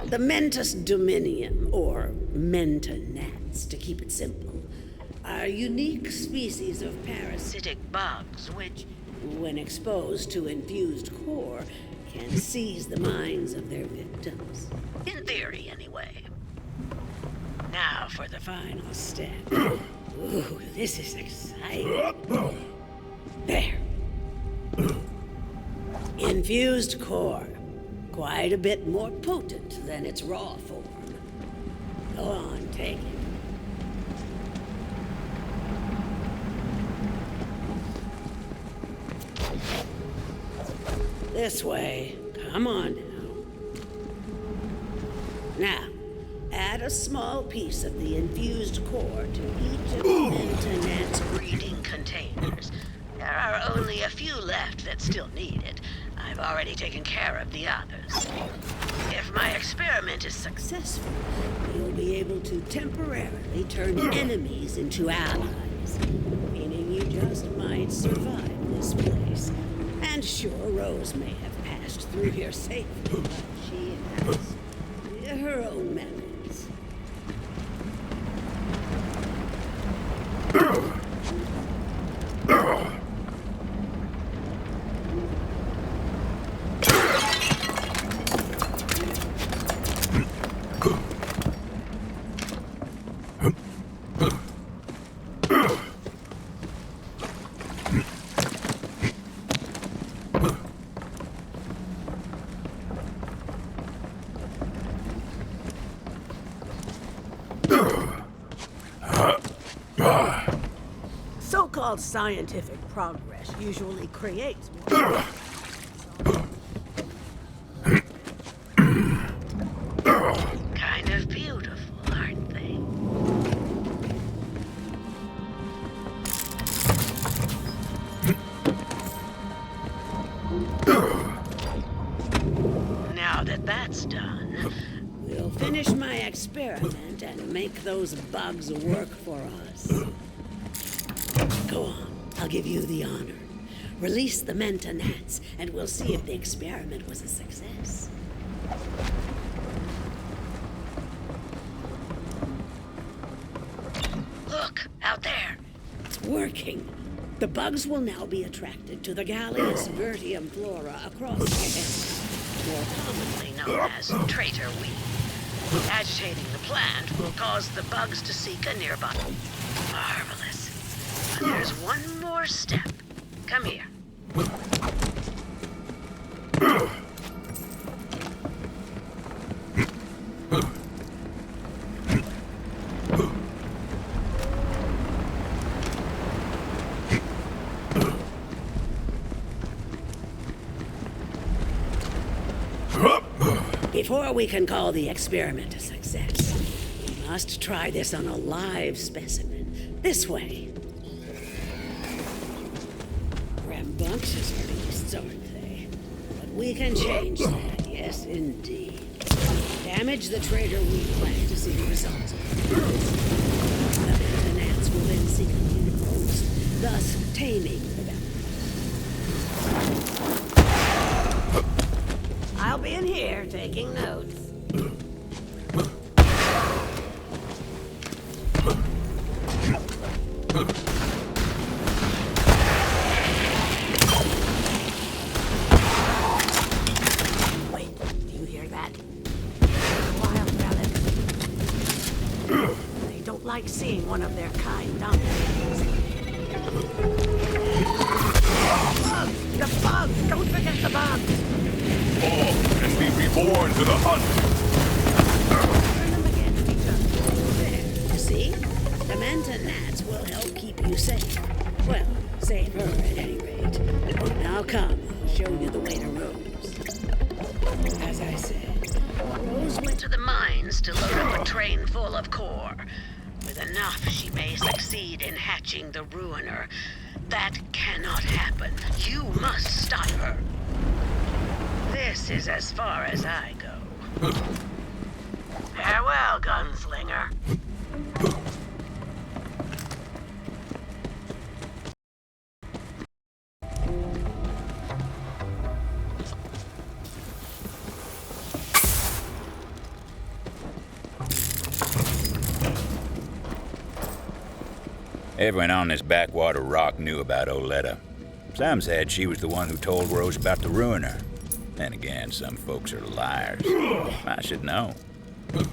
The Mentus Dominium, or Mentonats, to keep it simple, are unique species of parasitic bugs which, when exposed to infused core, can seize the minds of their victims. In theory, anyway. Now for the final step. Ooh, this is exciting. There. Infused core. Quite a bit more potent than its raw form. Go on, take it. This way. Come on now. Now, add a small piece of the infused core to each of the Mentonat's breeding containers. There are only a few left that still need it. I've already taken care of the others. If my experiment is successful, you'll be able to temporarily turn enemies into allies, meaning you just might survive this place. And sure, Rose may have passed through here safely, but she has her own methods. So-called scientific progress usually creates more. Kind of beautiful, aren't they? Now that that's done, we'll finish my experiment and make those bugs work for us. Go on, I'll give you the honor. Release the Mentonats, and we'll see if the experiment was a success. Look, out there. It's working. The bugs will now be attracted to the Gallius vertium flora across the area, more commonly known as traitor weed. Agitating the plant will cause the bugs to seek a nearby. Marvelous. But there's one more step. Come here. Before we can call the experiment a success, we must try this on a live specimen. This way. Rambunctious beasts, aren't they? But we can change that, yes indeed. Damage the traitor weed plant to see the results. The Mentonats will then seek a new host, thus taming the I'll be in here taking notes. Wait, do you hear that? Wild relics. They don't like seeing one of their kind dominated. Bugs! The bugs! Don't forget the bugs! All can be reborn to the hunt. Turn them against each other. There, you see? The Mentonats will help keep you safe. Well, safer at any rate. Now come, I'll show you the way to Rose. As I said, Rose went to the mines to load up a train full of core. With enough, she may succeed in hatching the Ruiner. That cannot happen. You must stop her. This is as far as I go. Farewell, gunslinger. Everyone on this backwater rock knew about Oletta. Some said she was the one who told Rose about the ruiner. Then again, some folks are liars. I should know. Hurry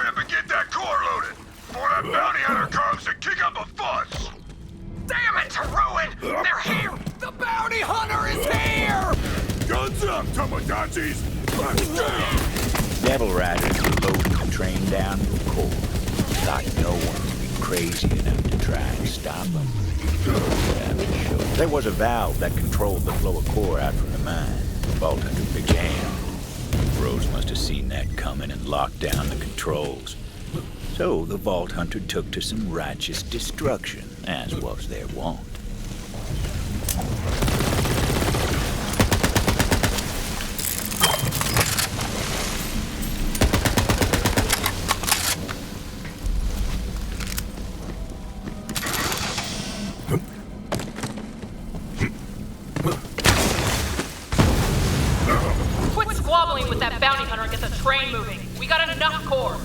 up and get that core loaded before that bounty hunter comes to kick up a fuss! Damn it, Taruin! They're here! The bounty hunter is here! Guns up, Tomodachi's! Let's go! Devil Riders were loading the train down to the core. Thought no one would be crazy enough to try and stop them. There was a valve that controlled the flow of core out from the mine. Vault Hunter picked hand. Rose must have seen that coming and locked down the controls. So the Vault Hunter took to some righteous destruction, as was their wont. Quit squabbling with that bounty hunter and get the train moving. We got enough core.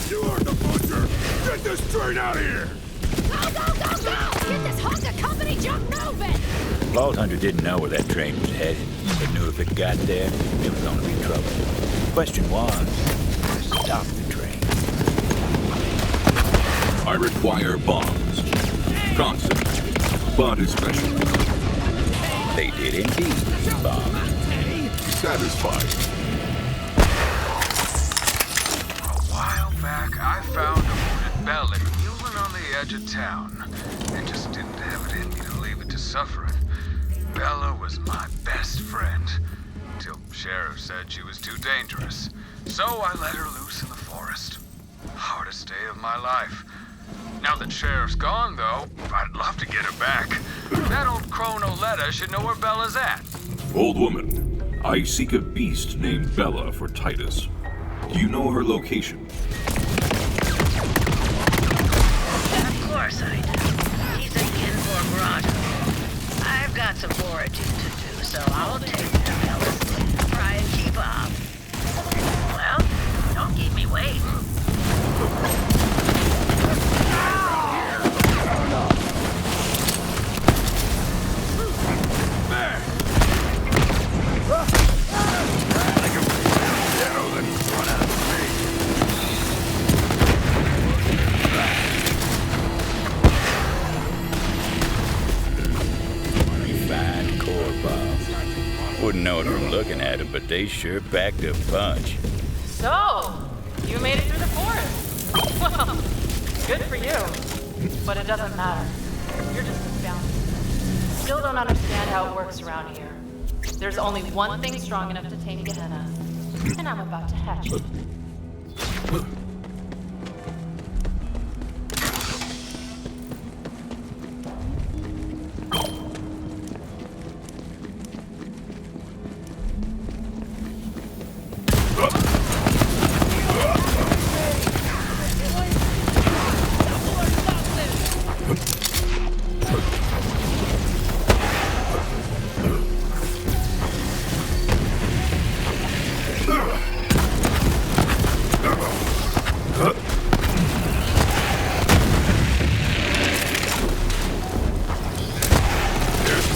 You are the butcher! Get this train out of here! Go, go, go, go! Get this Honda company junk moving! Vault Hunter didn't know where that train was headed, but knew if it got there, it was going to be trouble. The question was, stop the train. I require bombs. Constant. But especially. They did indeed need bombs. Satisfied. A while back, I found a wounded Belly mewling on the edge of town. And just didn't have it in me to leave it to suffer it. Bella was my best friend. Till Sheriff said she was too dangerous. So I let her loose in the forest. Hardest day of my life. Now that Sheriff's gone, though, I'd love to get her back. That old crone Oletta should know where Bella's at. Old woman, I seek a beast named Bella for Titus. Do you know her location? Of course I do. He's in Ginfor Grotto. I've got some foraging to do, so I'll take the fellas and try and keep up. Well, don't keep me waiting. Fine core bombs. Wouldn't know it from looking at them, but they sure packed a punch. So, you made it through the forest. Well, good for you. But it doesn't matter. You're just a bounty. Still don't understand how it works around here. There's only one thing strong enough to tame Gehenna, and I'm about to hatch it.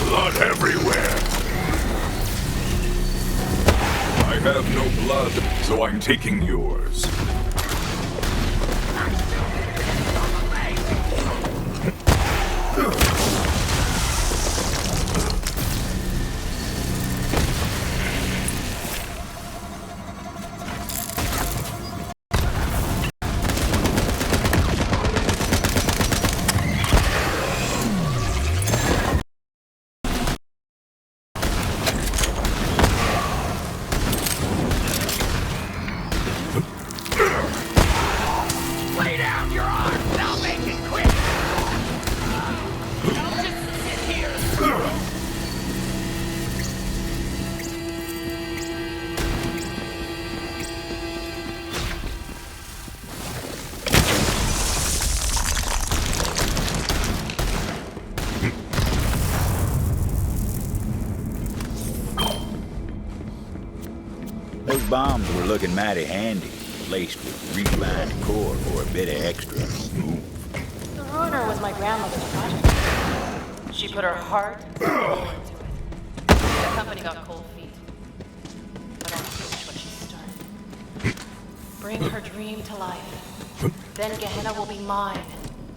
Blood everywhere! I have no blood, so I'm taking yours. Those bombs were looking mighty handy, laced with refined core for a bit of extra oomph. The Ruiner was my grandmother's project. She put her heart and soul into it. The company got cold feet. But I'll finish what she started. Bring her dream to life. Then Gehenna will be mine,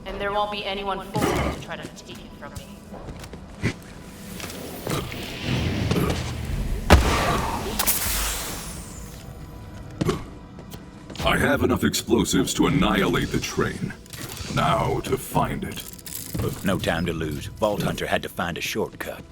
and there won't be anyone forward to try to take it from me. I have enough explosives to annihilate the train. Now to find it. No time to lose. Vault Hunter had to find a shortcut.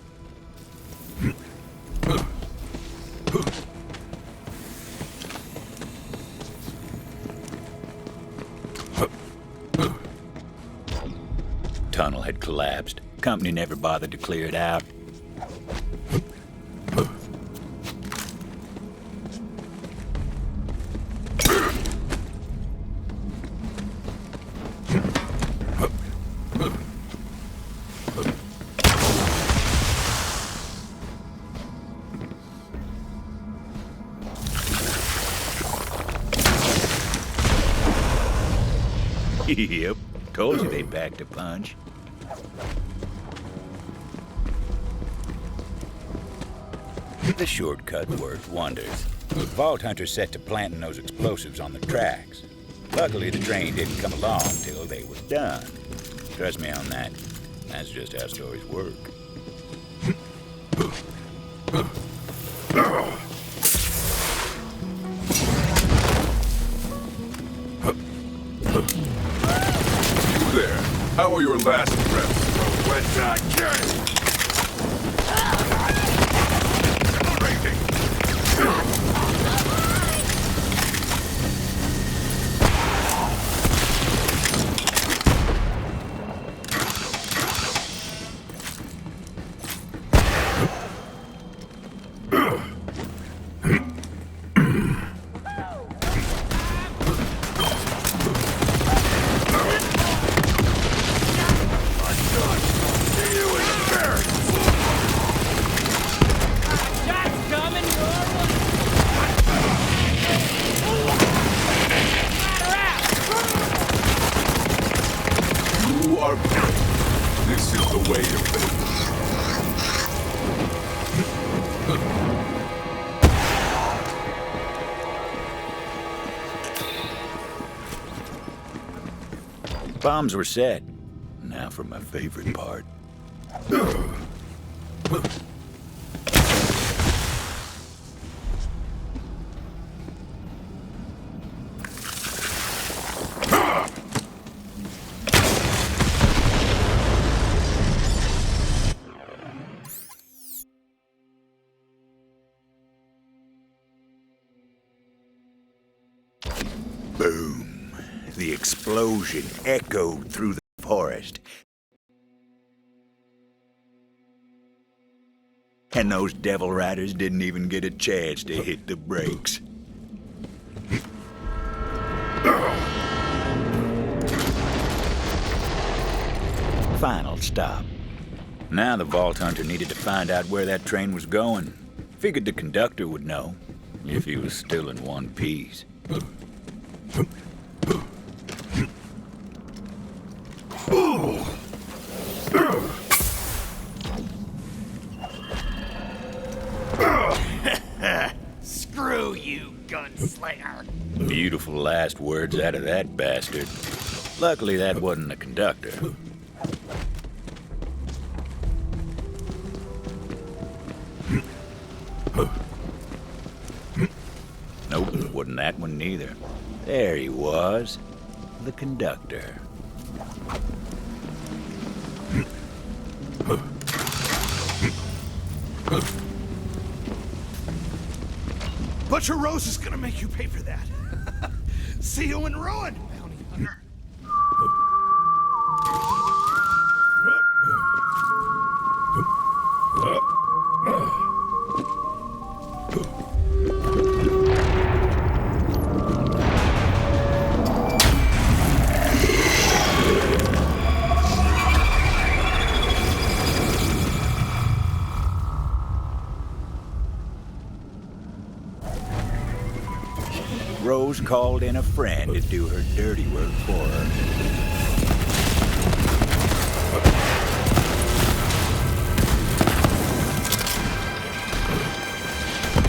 Tunnel had collapsed. Company never bothered to clear it out. Yep, told you they packed a punch. The shortcut worked wonders. Vault Hunter set to planting those explosives on the tracks. Luckily, the train didn't come along till they were done. Trust me on that. That's just how stories work. There. How are your last breaths? When I get This is the way of things. Bombs were set. Now for my favorite part. Boom. The explosion echoed through the forest. And those devil riders didn't even get a chance to hit the brakes. Final stop. Now the Vault Hunter needed to find out where that train was going. Figured the conductor would know, if he was still in one piece. Screw you, gunslinger. Beautiful last words out of that bastard. Luckily, that wasn't the conductor. Nope, wasn't that one neither. There he was, the conductor. Butcher Rose is gonna make you pay for that. See you in ruin, bounty hunter. Rose called in a friend to do her dirty work for her.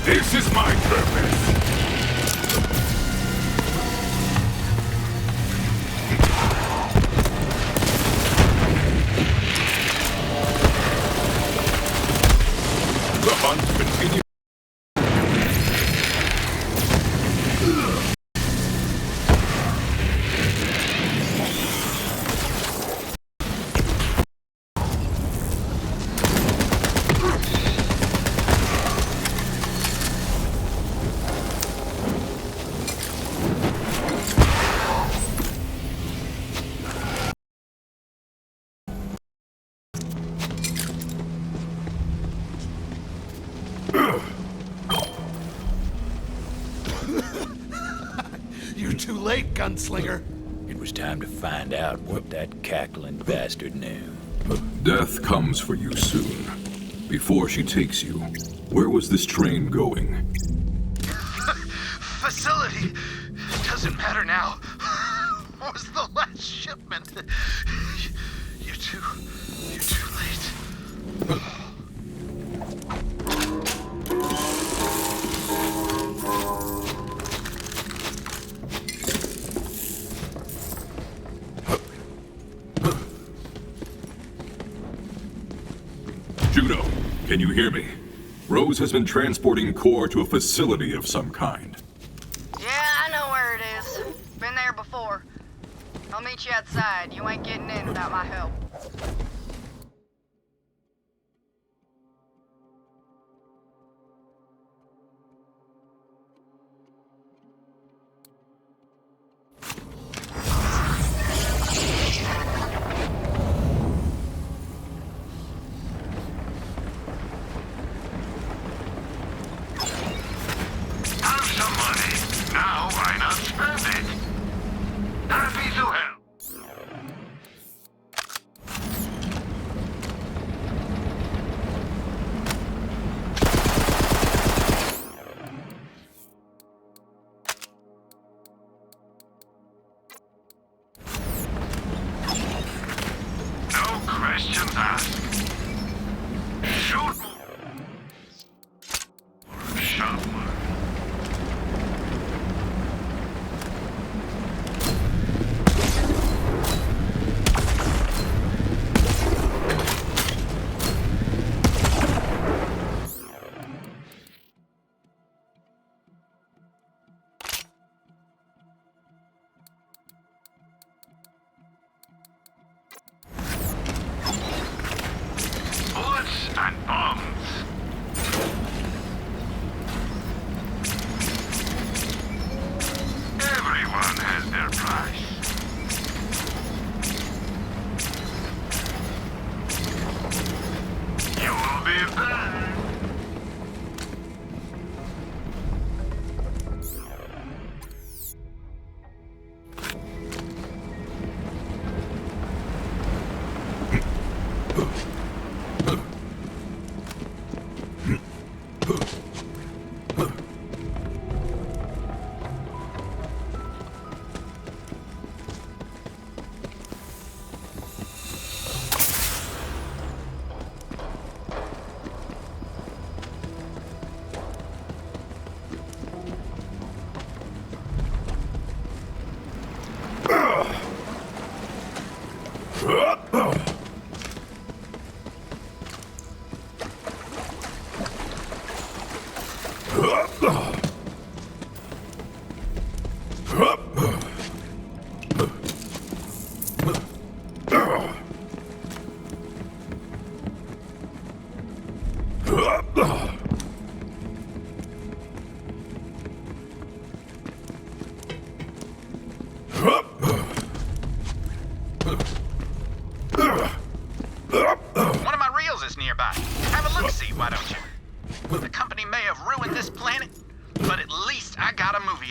This is my purpose. The hunt continues. You're too late, gunslinger. It was time to find out what that cackling bastard knew. Death comes for you soon. Before she takes you, where was this train going? Facility. Doesn't matter now. What was the last shipment? You're too late. Juno, can you hear me? Rose has been transporting Core to a facility of some kind. Yeah, I know where it is. Been there before. I'll meet you outside. You ain't getting in without my help.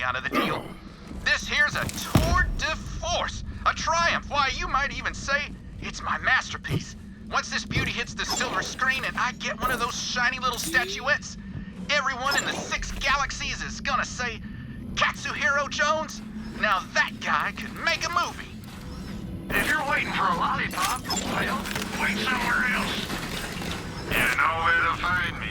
out of the deal. This here's a tour de force, a triumph. Why, you might even say it's my masterpiece. Once this beauty hits the silver screen and I get one of those shiny little statuettes, everyone in the 6 galaxies is gonna say, Katsuhiro Jones? Now that guy could make a movie. If you're waiting for a lollipop, well, wait somewhere else. You know where to find me.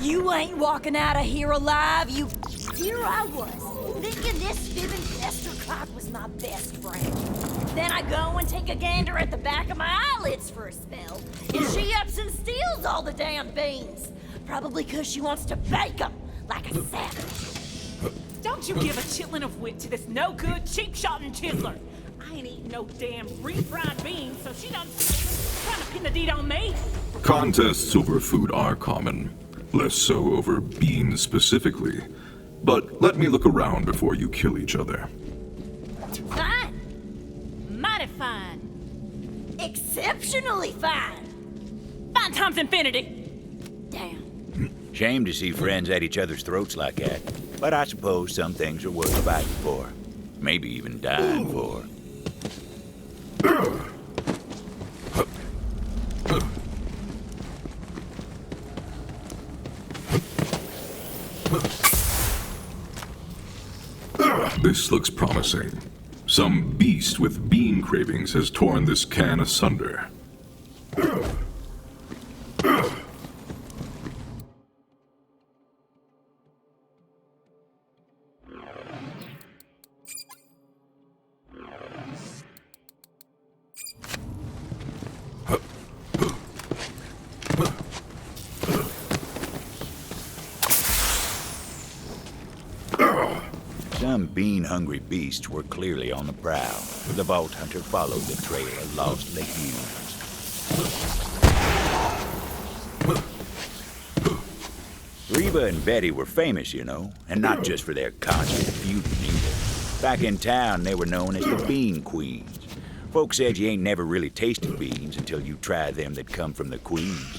You ain't walking out of here alive, you... Here I was, thinking this fibbing Festercock was my best friend. Then I go and take a gander at the back of my eyelids for a spell, and she ups and steals all the damn beans. Probably 'cause she wants to bake them like a savage. Don't you give a chitlin of wit to this no-good, cheap-shotting chiseler. I ain't eating no damn refried beans, so she done trying to pin the deed on me. Contests over food are common, less so over beans specifically. But let me look around before you kill each other. Fine. Mighty fine. Exceptionally fine. Fine times infinity. Damn. Shame to see friends at each other's throats like that. But I suppose some things are worth fighting for. Maybe even dying for. This looks promising. Some beast with bean cravings has torn this can asunder. Some bean-hungry beasts were clearly on the prowl. The Vault Hunter followed the trail of lost legumes. Reba and Betty were famous, you know, and not just for their constant feuding either. Back in town, they were known as the Bean Queens. Folks said you ain't never really tasted beans until you try them that come from the Queens.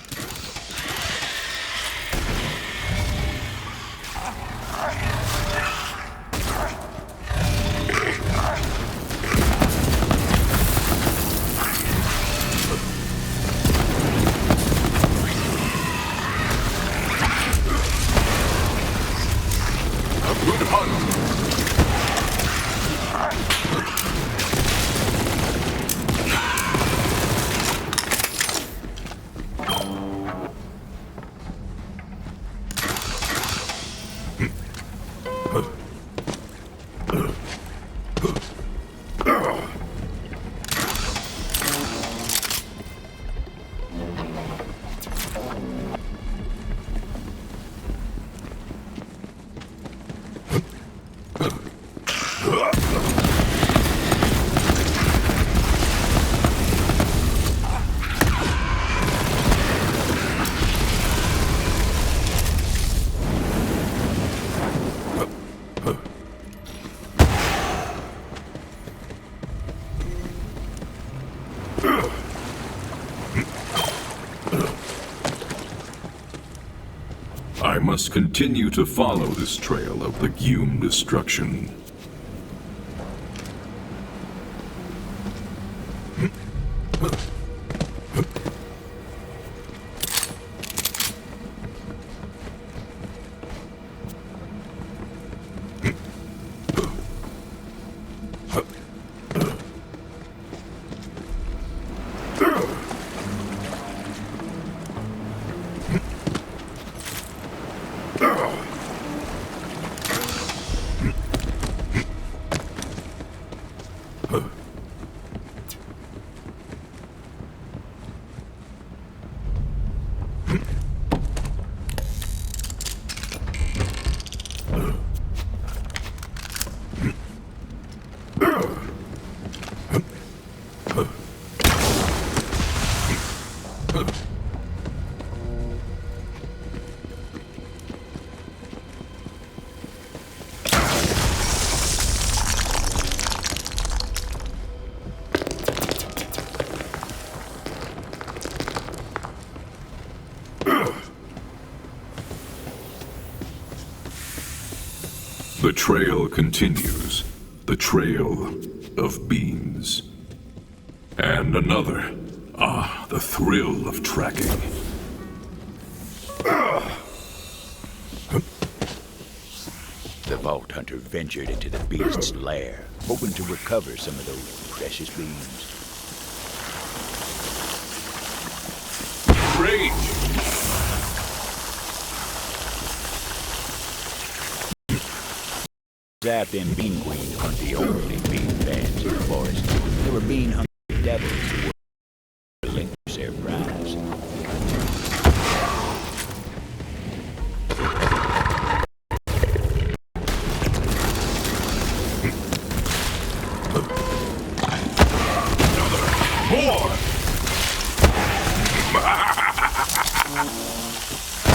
I must continue to follow this trail of legume destruction. The trail continues. The trail of beans. And another. Ah, the thrill of tracking. The Vault Hunter ventured into the beast's lair, hoping to recover some of those precious beans. Rage! That them Bean Queens weren't the only bean fans in the forest. There were bean-hungry devils who were to relinquish their prize.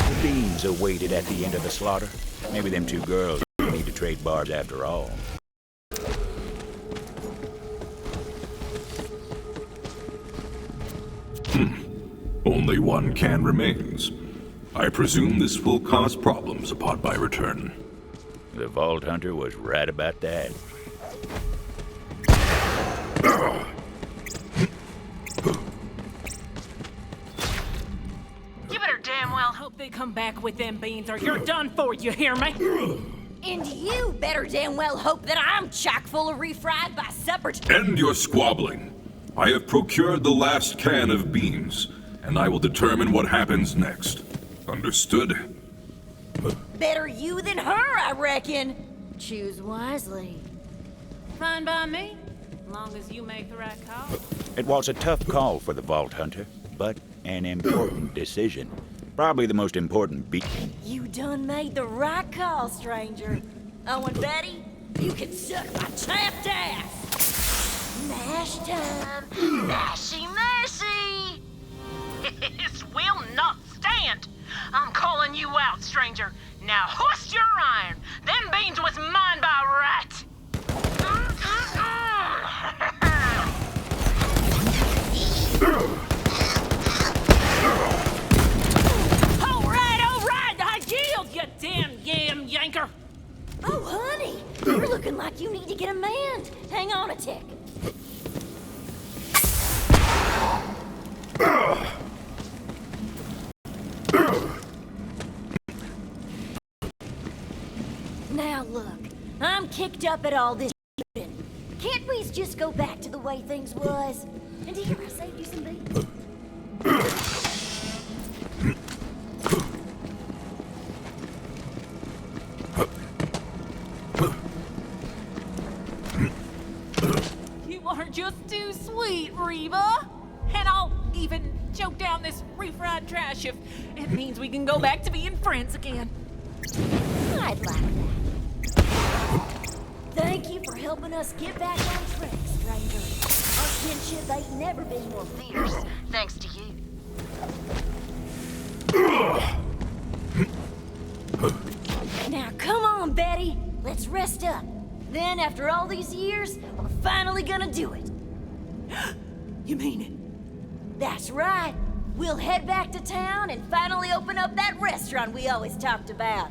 The beans awaited at the end of the slaughter. Maybe them two girls need to trade barbs after all. Only one can remains. I presume this will cause problems upon my return. The Vault Hunter was right about that. You better damn well hope they come back with them beans or you're done for, you hear me? And you better damn well hope that I'm chock full of refried by supper End your squabbling. I have procured the last can of beans, and I will determine what happens next. Understood? Better you than her, I reckon. Choose wisely. Fine by me, long as you make the right call. It was a tough call for the Vault Hunter, but an important decision. Probably the most important You done made the right call, stranger. Oh, and Betty, you can suck my chapped ass. Mash time. Mashy, mashy. This will not stand. I'm calling you out, stranger. Now hoist your iron. Them beans was mine by right. All right, I yield, you damn yam yanker. Oh, honey, you're looking like you need to get a man. Hang on a tick. Now look, I'm kicked up at all this shit. Can't we just go back to the way things was? And do you hear I saved you some beef? You are just too sweet, Reba. And I'll even choke down this refried trash if it means we can go back to being friends again. I'd like that. Thank you for helping us get back on track, stranger. Our kinship ain't never been more fierce, thanks to you. Now come on, Betty. Let's rest up. Then, after all these years, we're finally gonna do it. You mean it? That's right. We'll head back to town and finally open up that restaurant we always talked about.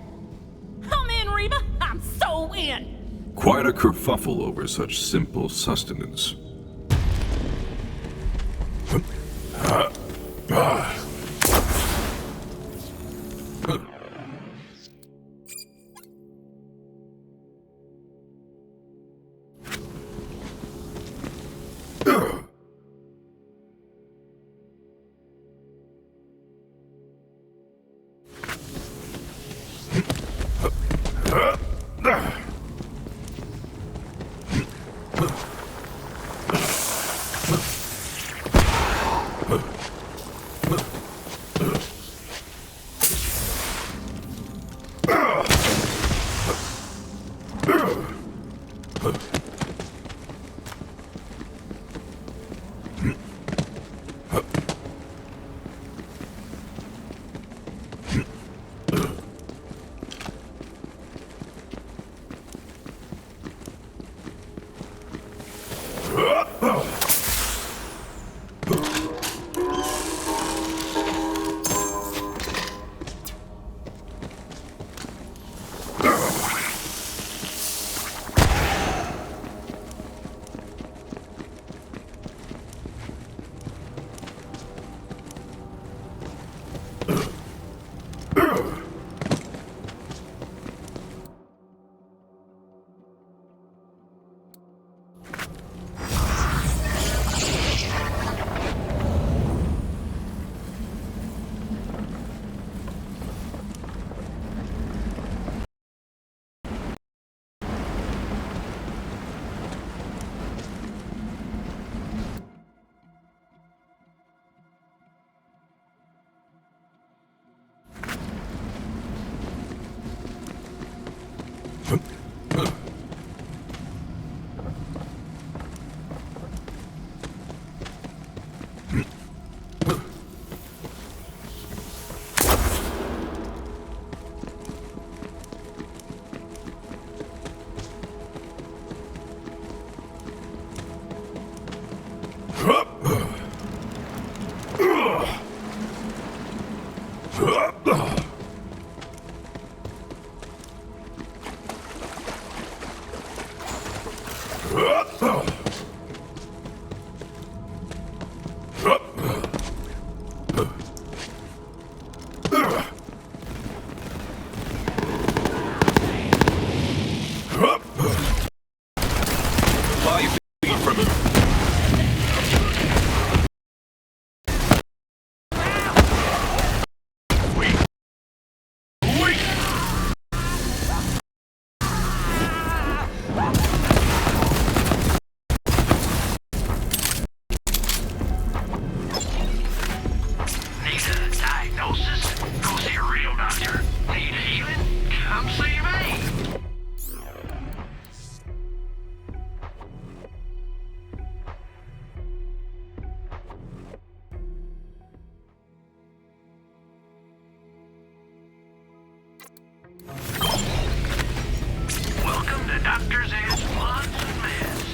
I'm in, Reba. I'm so in. Quite a kerfuffle over such simple sustenance. Welcome to Doctor's Edge Bloods and Meds.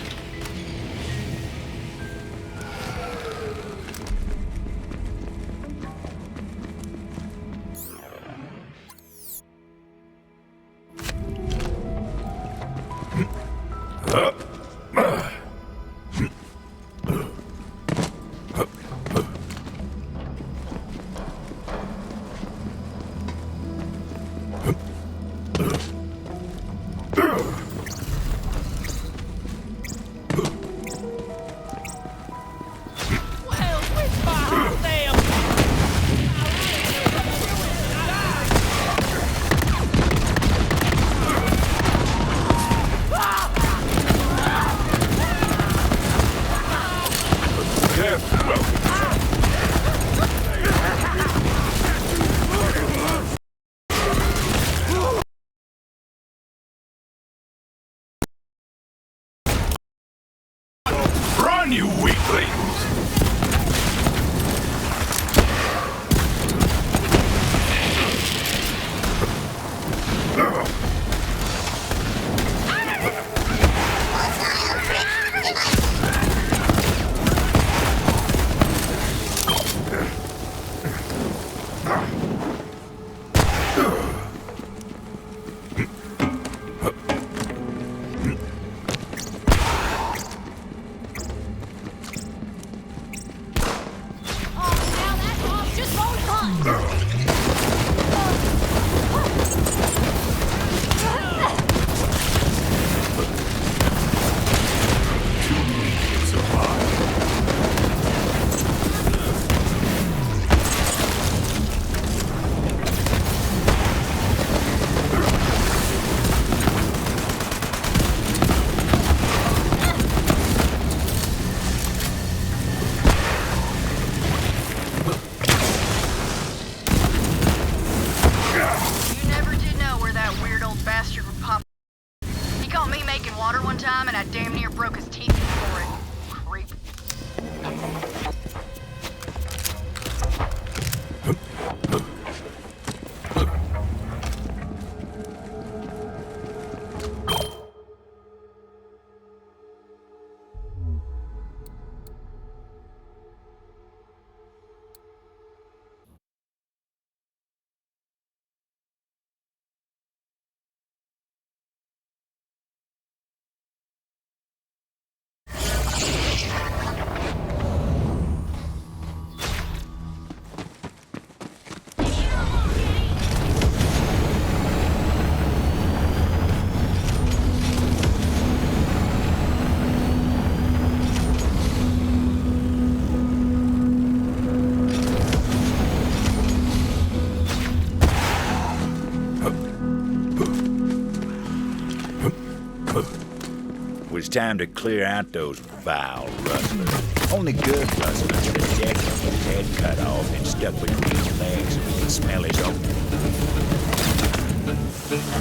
was time to clear out those vile rustlers. Only good rustlers are the deck with his head cut off and stuck between his legs so we can smell his own.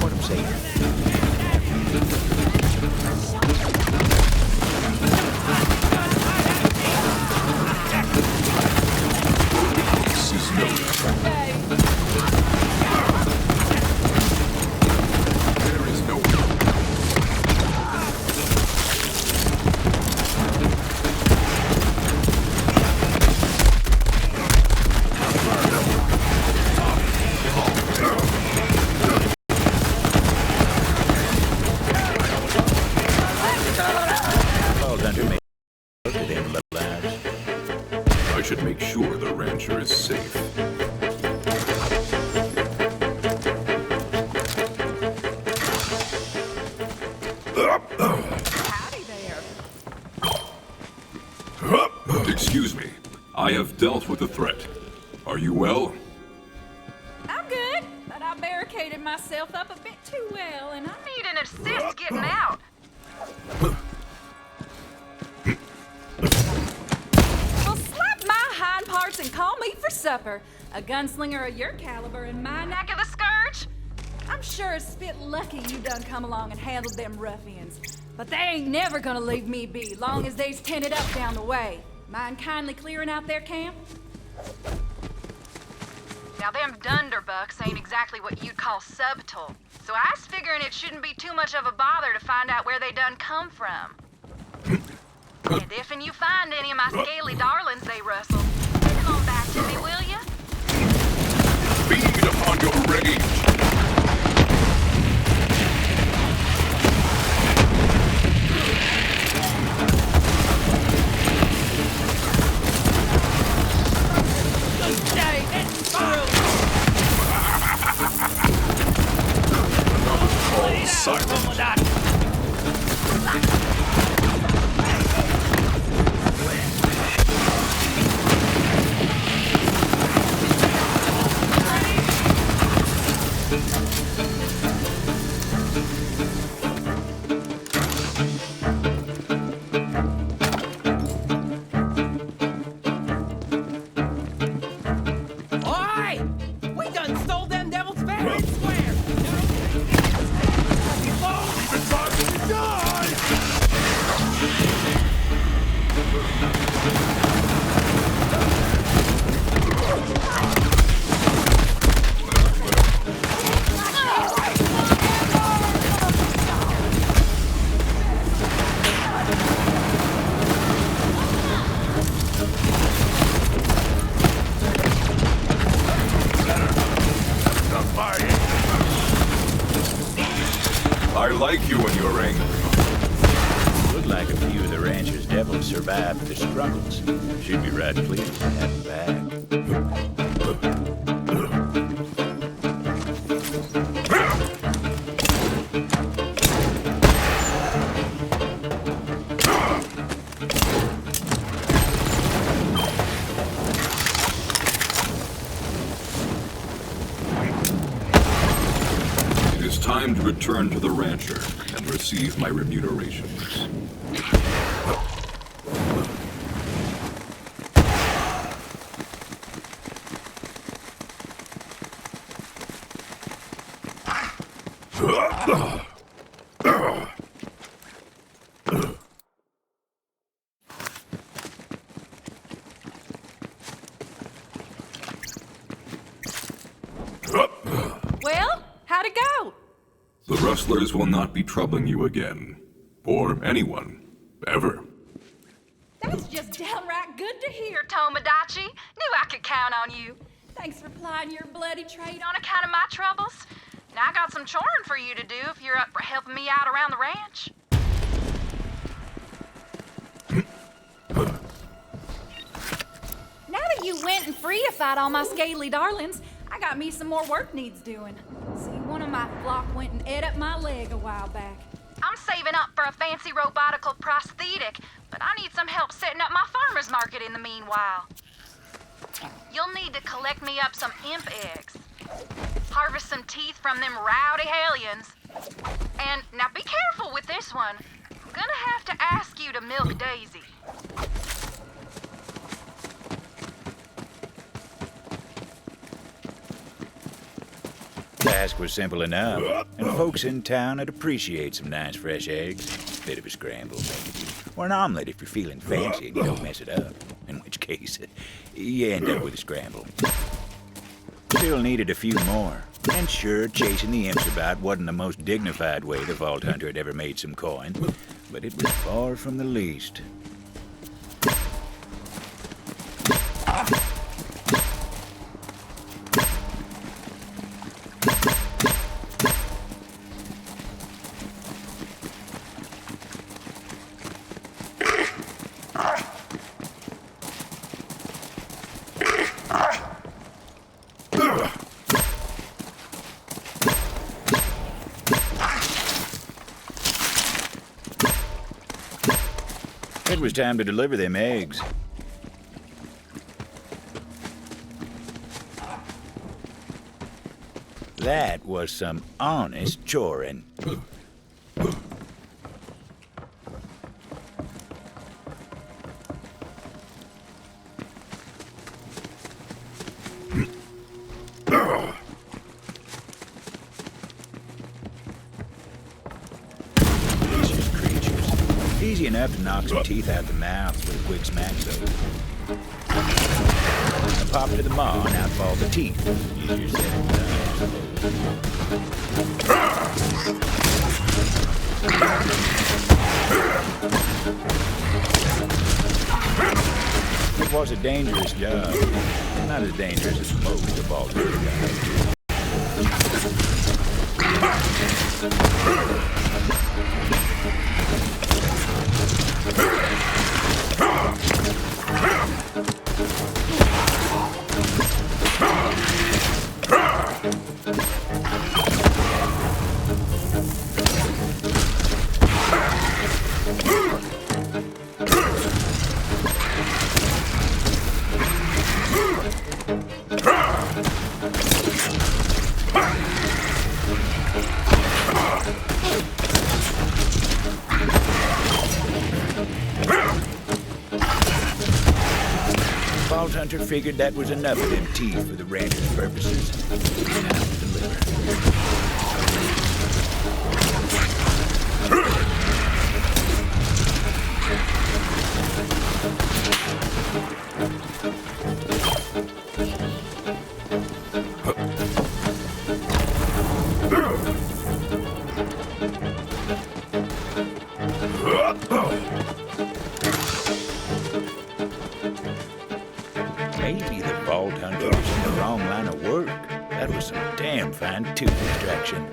What I'm saying? This is no There is no Falls under me. Look at them little eyes. I should make sure the rancher is safe. Howdy there. Excuse me. I have dealt with the threat. Are you well? I'm good, but I barricaded myself up a bit too well, and I Need an assist getting out. Well, slap my hind parts and call me for supper. A gunslinger of your caliber in my neck. Neck of the scourge? I'm sure it's spit lucky you done come along and handled them ruffians. But they ain't never gonna leave me be, long as they's tented up down the way. Mind kindly clearing out their camp? Now, them Dunderbucks ain't exactly what you'd call subtle. So I was figuring it shouldn't be too much of a bother to find out where they done come from. And if and you find any of my scaly darlings they rustled, send them on back to me, will ya? Feed upon your rage! All silent. Oi! We done stole them devils fair and square! I like you when you're angry. Looked like a few of the rancher's devils survived the struggles. Should be right pleased to have him back. It is time to return to the rancher and receive my remunerations. Well, how'd it go? The rustlers will not be troubling you again. Or anyone. Ever. That's just downright good to hear. Here, Tomodachi. Knew I could count on you. Thanks for plying your bloody trade On account of my troubles. Now I got some choring for you to do if you're up for helping me out around the ranch. Now that you went and freeified all my scaly darlings, I got me some more work needs doing. See, one of my flock went and ate up my leg a while back. I'm saving up for a fancy robotical prosthetic, but I need some help setting up my farmer's market in the meanwhile. You'll need to collect me up some imp eggs. Harvest some teeth from them rowdy hellions. And now be careful with this one. gonna have to ask you to milk Daisy. Task was simple enough, and folks in town would appreciate some nice fresh eggs. Bit of a scramble, maybe. Or an omelet if you're feeling fancy and you don't mess it up. In which case, you end up with a scramble. Still needed a few more. And sure, chasing the imps about wasn't the most dignified way the Vault Hunter had ever made some coin. But it was far from the least. It was time to deliver them eggs. That was some honest choring. Easy enough to knock some teeth out the mouths with a quick smack so. A pop to the maw and out fall the teeth. Easier said than done, I suppose. It was a dangerous job. Not as dangerous as most of Vault Hunter guys. Vault Hunter figured that was enough of them teeth for the rancher's purposes. Now to deliver. Maybe the Vault Hunter was in the wrong line of work. That was some damn fine tooth extraction.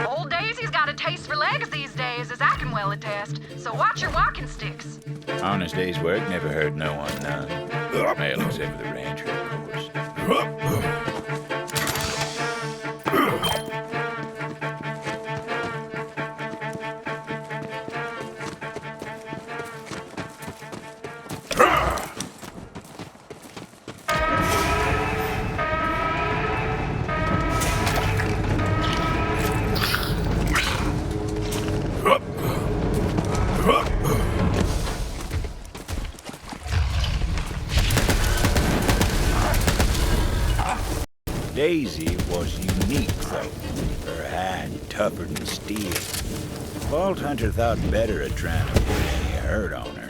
Old Daisy's got a taste for legs these days, as I can well attest. So watch your walking sticks. Honest day's work never hurt no one none. Well, except for the rancher, of course. Daisy was unique, though. Her hide tougher than steel. Vault Hunter thought better of trying to put any hurt on her.